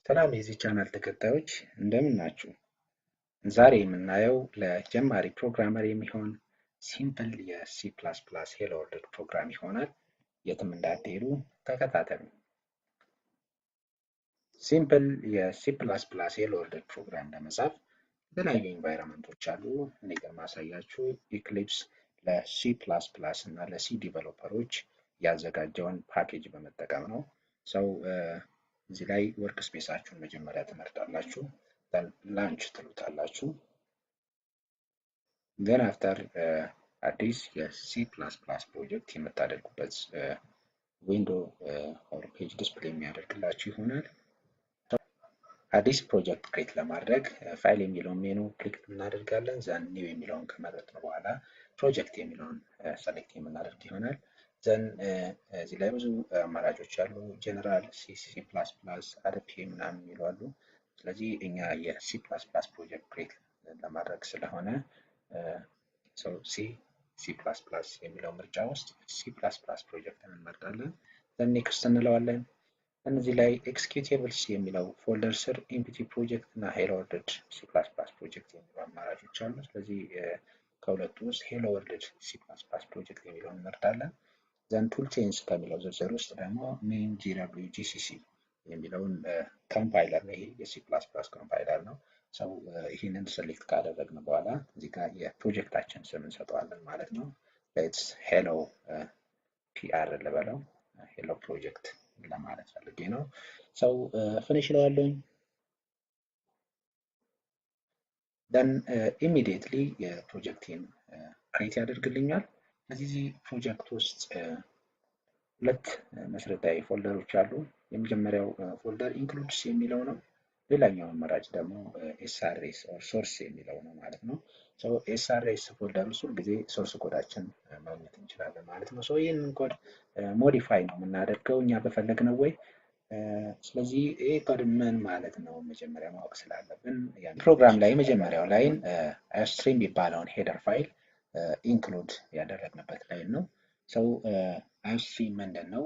ሰላም የዚህ ቻናል ተከታዮች እንደምን ናችሁ? ዛሬ የምናየው ለጀማሪ ፕሮግራመር የሚሆን ሲምፕል የሲ ፕላስ ፕላስ ሄሎ ወርልድ ፕሮግራም ይሆናል። የትም እንዳትሄዱ ተከታተሉ። ሲምፕል የሲ ፕላስ ፕላስ ሄሎ ወርልድ ፕሮግራም ለመጻፍ የተለያዩ ኢንቫይሮንመንቶች አሉ። እኔ ግን ማሳያችሁ ኢክሊፕስ ለሲ ፕላስ ፕላስ እና ለሲ ዲቨሎፐሮች ያዘጋጀውን ፓኬጅ በመጠቀም ነው። ሰው እዚህ ላይ ወርክ ስፔሳችሁን መጀመሪያ ትመርጣላችሁ። ላንች ትሉታላችሁ። then after አዲስ የሲ ፕላስ ፕላስ ፕሮጀክት የምታደርጉበት ዊንዶ ኦር ፔጅ ዲስፕሌይ የሚያደርግላችሁ ይሆናል። አዲስ ፕሮጀክት ክሬት ለማድረግ ፋይል የሚለውን ሜኑ ክሊክ እናደርጋለን። ዘን ኒው የሚለውን ከመረጥን በኋላ ፕሮጀክት የሚለውን ሰሌክት የምናደርግ ይሆናል። ዘን እዚህ ላይ ብዙ አማራጮች አሉ። ጀነራል፣ ሲ ፕላስ ፕላስ፣ አርፒ ምናምን የሚሉ አሉ። ስለዚህ እኛ የሲ ፕላስ ፕላስ ፕሮጀክት ክሬት ለማድረግ ስለሆነ ሲ ፕላስ ፕላስ የሚለው ምርጫ ውስጥ ሲ ፕላስ ፕላስ ፕሮጀክትን እንመርጣለን። ዘን ኔክስት እንለዋለን። እነዚህ ላይ ኤክስኪዩቲቭልስ የሚለው ፎልደር ስር ኤምፒቲ ፕሮጀክት እና ሄሎ ወርልድ ሲ ፕላስ ፕላስ ፕሮጀክት የሚሉ አማራጮች አሉ። ስለዚህ ከሁለቱ ውስጥ ሄሎ ወርልድ ሲ ፕላስ ፕላስ ፕሮጀክት የሚለውን እንመርጣለን። ዘን ቱል ቼንጅ ከሚለው ዝርዝር ውስጥ ደግሞ ሜን ጂደብሊው ጂሲሲ የሚለውን ኮምፓይለር ነው። ይሄ የሲ ፕላስ ፕላስ ኮምፓይለር ነው። ሰው ይህንን ሴሌክት ካደረግን በኋላ እዚህ ጋር የፕሮጀክታችን ስም እንሰጠዋለን ማለት ነው። ሌትስ ሄሎ ፒአር ልበለው፣ ሄሎ ፕሮጀክት ለማለት ፈልጌ ነው። ሰው ፊኒሽ እለዋለሁ። ደን ኢሚዲየትሊ የፕሮጀክቴን ክሬት ያደርግልኛል። እዚህ ፕሮጀክት ውስጥ ሁለት መሰረታዊ ፎልደሮች አሉ። የመጀመሪያው ፎልደር ኢንክሉድስ የሚለው ነው። ሌላኛው አማራጭ ደግሞ ኤስአርኤስ ኦር ሶርስ የሚለው ነው ማለት ነው። ሶ ኤስአርኤስ ፎልደር ውስጥ ሁልጊዜ ሶርስ ኮዳችን ማግኘት እንችላለን ማለት ነው። ሶ ይህንን ኮድ ሞዲፋይ ነው የምናደርገው እኛ በፈለግነው ወይ። ስለዚህ ይሄ ኮድ ምን ማለት ነው መጀመሪያ ማወቅ ስላለብን ፕሮግራም ላይ የመጀመሪያው ላይን ስትሪም የሚባለውን ሄደር ፋይል ኢንክሉድ ያደረግንበት ላይን ነው። ሰው ስትሪም ምንድን ነው?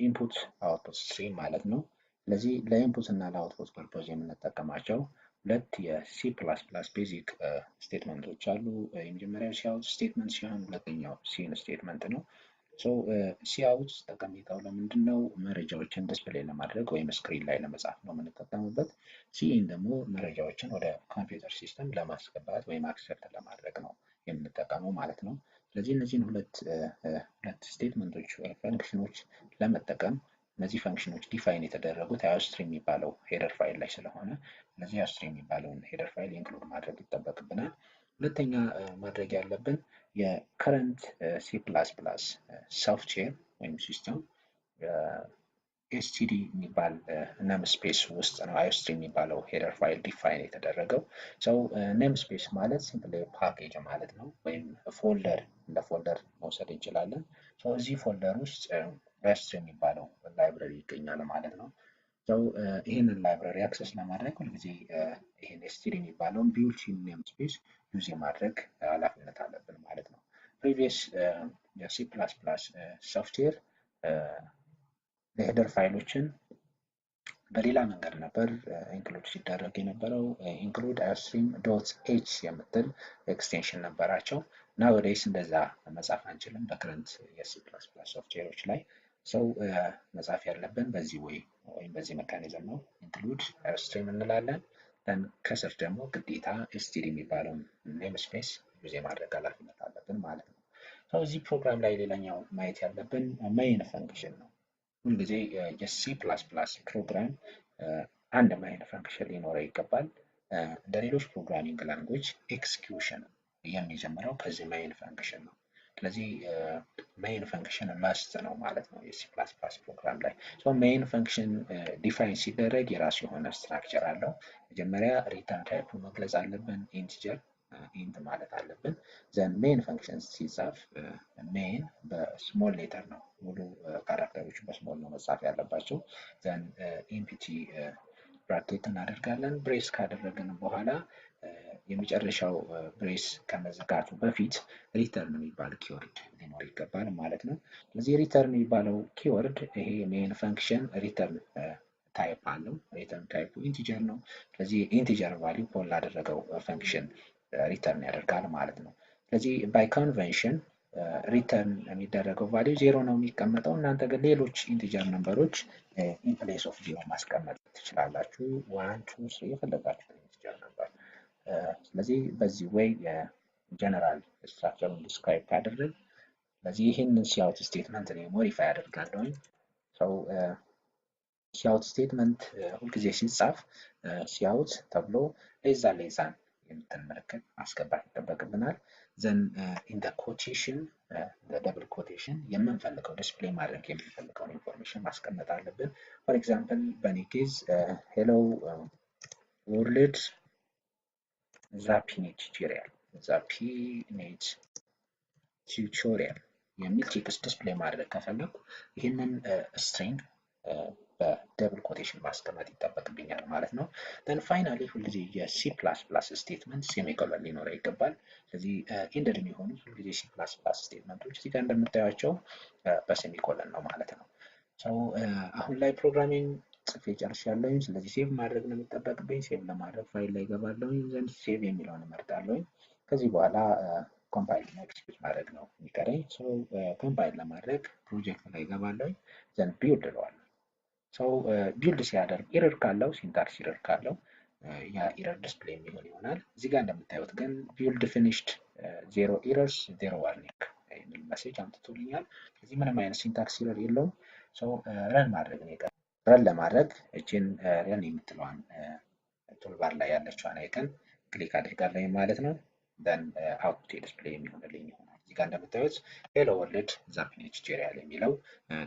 ኢንፑት አውትፑት ስትሪም ማለት ነው። ስለዚህ ለኢንፑት እና ለአውትፑት ፐርፖዝ የምንጠቀማቸው ሁለት የሲ ፕላስ ፕላስ ቤዚክ ስቴትመንቶች አሉ። የመጀመሪያው ሲአውት ስቴትመንት ሲሆን ሁለተኛው ሲን ስቴትመንት ነው። ሲአውት ጠቀሜታው ለምንድን ነው? መረጃዎችን ዲስፕሌይ ለማድረግ ወይም ስክሪን ላይ ለመጻፍ ነው የምንጠቀምበት። ሲኢን ደግሞ መረጃዎችን ወደ ኮምፒውተር ሲስተም ለማስገባት ወይም አክሰፕት ለማድረግ ነው የምንጠቀመው ማለት ነው። ስለዚህ እነዚህን ሁለት ስቴትመንቶች ፈንክሽኖች ለመጠቀም እነዚህ ፈንክሽኖች ዲፋይን የተደረጉት አዮስትሪም የሚባለው ሄደር ፋይል ላይ ስለሆነ እነዚህ አዮስትሪም የሚባለውን ሄደር ፋይል ኢንክሉድ ማድረግ ይጠበቅብናል። ሁለተኛ ማድረግ ያለብን የከረንት ሲ ፕላስ ፕላስ ሶፍትዌር ወይም ሲስተም ኤስቲዲ የሚባል ነም ስፔስ ውስጥ ነው አዮስትሪም የሚባለው ሄደር ፋይል ዲፋይን የተደረገው። ሰው ነም ስፔስ ማለት ሲምፕሊ ፓኬጅ ማለት ነው፣ ወይም ፎልደር እንደ ፎልደር መውሰድ እንችላለን። እዚህ ፎልደር ውስጥ አዮስትሪም የሚባለው ላይብረሪ ይገኛል ማለት ነው። ይህንን ላይብረሪ አክሰስ ለማድረግ ሁልጊዜ ይህን ኤስቲዲ የሚባለውን ቢውልት-ኢን ኔም ስፔስ ዩዝ የማድረግ ኃላፊነት አለብን ማለት ነው። ፕሪቪየስ የሲ ፕላስ ፕላስ ሶፍትዌር የሄደር ፋይሎችን በሌላ መንገድ ነበር ኢንክሉድ ሲደረግ የነበረው። ኢንክሉድ አዮስትሪም ዶት ኤች የምትል ኤክስቴንሽን ነበራቸው እና ወደስ እንደዛ መጻፍ አንችልም በክረንት የሲ ፕላስ ፕላስ ሶፍትዌሮች ላይ። ሰው መጻፍ ያለብን በዚህ ወይም በዚህ ሜካኒዝም ነው። ኢንክሉድ አዮስትሪም እንላለን። ከስር ደግሞ ግዴታ ኤስቲዲ የሚባለውን ኔም ስፔስ ዩዝ የማድረግ ኃላፊነት አለብን ማለት ነው። እዚህ ፕሮግራም ላይ ሌላኛው ማየት ያለብን ሜይን ፈንክሽን ነው። ሁልጊዜ የሲ ፕላስ ፕላስ ፕሮግራም አንድ ሜይን ፈንክሽን ሊኖረው ይገባል። እንደ ሌሎች ፕሮግራሚንግ ላንጉዌጅ ኤክስኪዩሽን የሚጀምረው ከዚህ ሜይን ፈንክሽን ነው። ስለዚህ ሜይን ፈንክሽን መስት ነው ማለት ነው የሲ ፕላስ ፕላስ ፕሮግራም ላይ። ሜይን ፈንክሽን ዲፋይን ሲደረግ የራሱ የሆነ ስትራክቸር አለው። መጀመሪያ ሪተርን ታይፕ መግለጽ አለብን፣ ኢንቲጀር ኢንት ማለት አለብን። ዘን ሜይን ፈንክሽን ሲጻፍ ሜይን በስሞል ሌተር ነው፣ ሙሉ ካራክተሮች በስሞል ነው መጻፍ ያለባቸው። ዘን ኢምፒቲ ብራኬት እናደርጋለን። ብሬስ ካደረግን በኋላ የመጨረሻው ብሬስ ከመዘጋቱ በፊት ሪተርን የሚባል ኪወርድ ሊኖር ይገባል ማለት ነው። ስለዚህ ሪተርን የሚባለው ኪወርድ ይሄ ሜይን ፈንክሽን ሪተርን ታይፕ አለው። ሪተርን ታይፑ ኢንቲጀር ነው። ስለዚህ ኢንቲጀር ቫሊዩ ኮል ላደረገው ፈንክሽን ሪተርን ያደርጋል ማለት ነው። ስለዚህ ባይ ኮንቨንሽን ሪተርን የሚደረገው ቫሊዩ ዜሮ ነው የሚቀመጠው። እናንተ ግን ሌሎች ኢንቲጀር ነምበሮች ኢን ፕሌስ ኦፍ ዜሮ ማስቀመጥ ትችላላችሁ። 1 2 3 የፈለጋችሁት ኢንቲጀር ነምበር። ስለዚህ በዚህ ወይ ጀነራል ስትራክቸሩን ዲስክራይብ ካደረግ ስለዚህ ይህንን ሲአውት ስቴትመንት ነው ሞዲፋይ አደርጋለሁ። ሰው ሲአውት ስቴትመንት ሁልጊዜ ሲጻፍ ሲአውት ተብሎ ሌዛን የምትል ምልክት ማስገባት ይጠበቅብናል። ዘን ኢን ዘ ኮቴሽን ደብል ኮቴሽን የምንፈልገው ዲስፕሌይ ማድረግ የምንፈልገውን ኢንፎርሜሽን ማስቀመጥ አለብን። ፎር ኤግዛምፕል በኔ ኬዝ ሄሎ ወርልድ ዛፒኔት ቱቶሪያል የሚል ቴክስት ዲስፕሌይ ማድረግ ከፈለኩ ይህንን ስትሪንግ በደብል ኮቴሽን ማስቀመጥ ይጠበቅብኛል ማለት ነው። then finally ሁልጊዜ የሲ ፕላስ ፕላስ ስቴትመንት ሴሚኮሎን ሊኖረው ይገባል። ስለዚህ ኢንደድ የሚሆኑ ሁልጊዜ ሲ ፕላስ ፕላስ ስቴትመንቶች እዚህ ጋር እንደምታዩቸው በሴሚኮሎን ነው ማለት ነው። ሰው አሁን ላይ ፕሮግራሚንግ ጽፌ ጨርሻለሁኝ። ስለዚህ ሴቭ ማድረግ ነው የሚጠበቅብኝ። ሴቭ ለማድረግ ፋይል ላይ ገባለሁኝ። ዘንድ ሴቭ የሚለውን እመርጣለሁኝ። ከዚህ በኋላ ኮምፓይል ኤክስኪዩት ማድረግ ነው የሚቀረኝ። ሶ ኮምፓይል ለማድረግ ፕሮጀክት ላይ ገባለሁኝ። ዘንድ ቢልድ እለዋለሁ። ሰው ቢልድ ሲያደርግ ኤረር ካለው ሲንታክስ ኤረር ካለው ያ ኤረር ዲስፕሌይ የሚሆን ይሆናል። እዚህ ጋር እንደምታዩት ግን ቢልድ ፊኒሽድ ዜሮ ኤረርስ ዜሮ ዋርኒንግ የሚል ሜሴጅ አምጥቶልኛል። ስለዚህ ምንም አይነት ሲንታክስ ኤረር የለውም። ሰው ረን ማድረግ ነው የቀረው። ረን ለማድረግ እችን ረን የምትለዋን ቱልባር ላይ ያለችዋን አይከን ክሊክ አድርጋለሁ ማለት ነው። then አውትፑት ዲስፕሌይ የሚሆንልኝ ይሆናል። እዚህ ጋር እንደምታዩት ሄሎ ወርልድ ዛፒኔት ቱቶሪያል የሚለው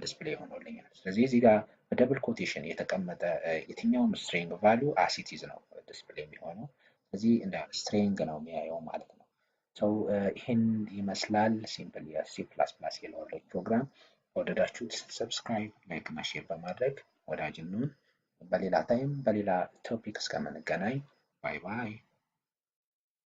ዲስፕሌይ ሆኖልኛል። ስለዚህ እዚህ ጋር በደብል ኮቴሽን የተቀመጠ የትኛውም ስትሪንግ ቫልዩ አሲቲዝ ነው ዲስፕሌይ የሚሆነው። ስለዚህ እንደ ስትሪንግ ነው የሚያየው ማለት ነው። ሰው ይህን ይመስላል ሲምፕል የሲ ፕላስ ፕላስ ሄሎ ወርልድ ፕሮግራም። ወደዳችሁት ሰብስክራይብ፣ ላይክ እና ሼር በማድረግ ወዳጅ እንሁን። በሌላ ታይም በሌላ ቶፒክ እስከምንገናኝ ባይ ባይ።